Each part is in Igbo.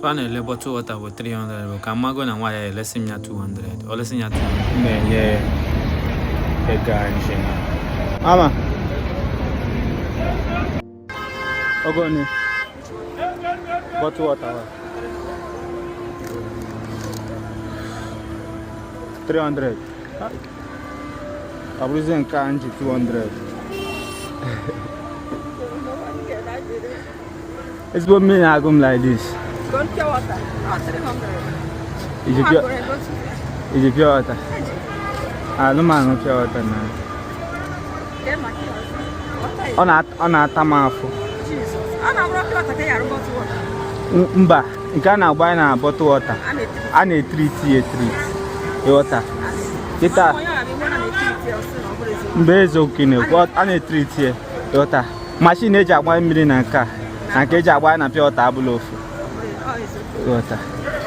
Panel bottle water with 300. Can I go and why less in 200 or less in 200? Yeah. The guy. Ama. Ogoni. Bottle water. 300. I'm losing kanji 200. It's what me I come like this. Don't pure water. 300. Is it pure water? I don't mind pure water now. On a tamafu. Jesus. I'm not water. They are about water. Mba, you can buy a bottle water. And a treat. Water. Kita. Bezo kine. What and a treat here. Water. Machine age at 1 million and car. And cage at 1 and pure table of water.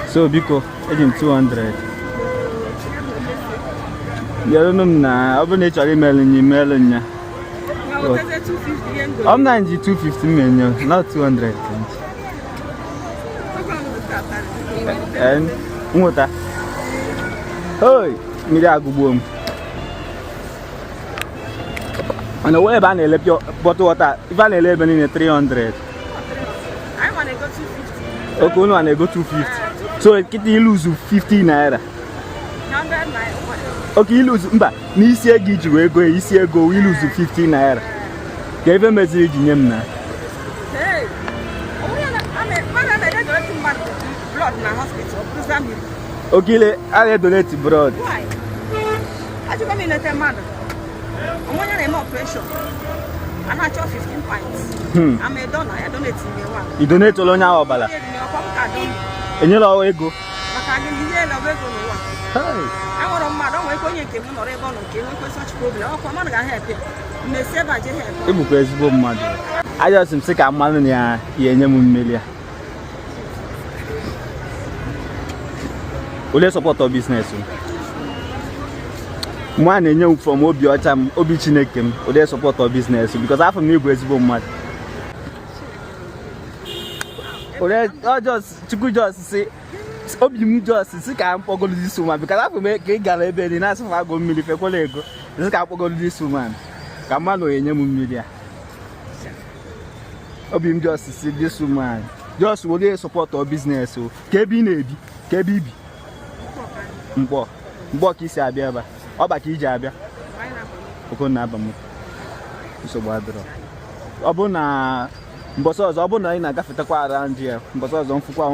So because agent 200. You don't know now. I've been actually mailing you. I'm 250 million, not 200. And water. Hey, me there go boom. And the way I left your bottle water, if I left in 300. I want to go 250. Okay, no, I go 250. So you lose 50 naira. 100 naira. Okay, you lose. But this year you go, this year go, we lose 50 naira. Give a message in him now. Hey, blood in the hospital. Okay, I donate blood. Why? I just come in at a mother. I'm on an operation. I'm at 15 pints. I'm a donor. I donate in the one. You donate to Lonya or Bala? And you know, go. I want to madam, I can't get him or a bone with such problem. Oh, come on, I have it. May say by your head. I just am sick of money. Million. Let's support our business. One and you from Obi Chinekim, or support our business because half of me was mad. Or just to say. Obi just sick and forgot this woman because I have to make a gallery in as far go milifecolego. This can't forget this woman. Camano in your media. Obi just see this woman. Just will they support our business? So, KBB. Mbok isi abia ba. Obaka ije abia. Okona abamu. So badro. Obuna mboso ozo obuna ina gafetakwa around here. Mboso ozo mfukwa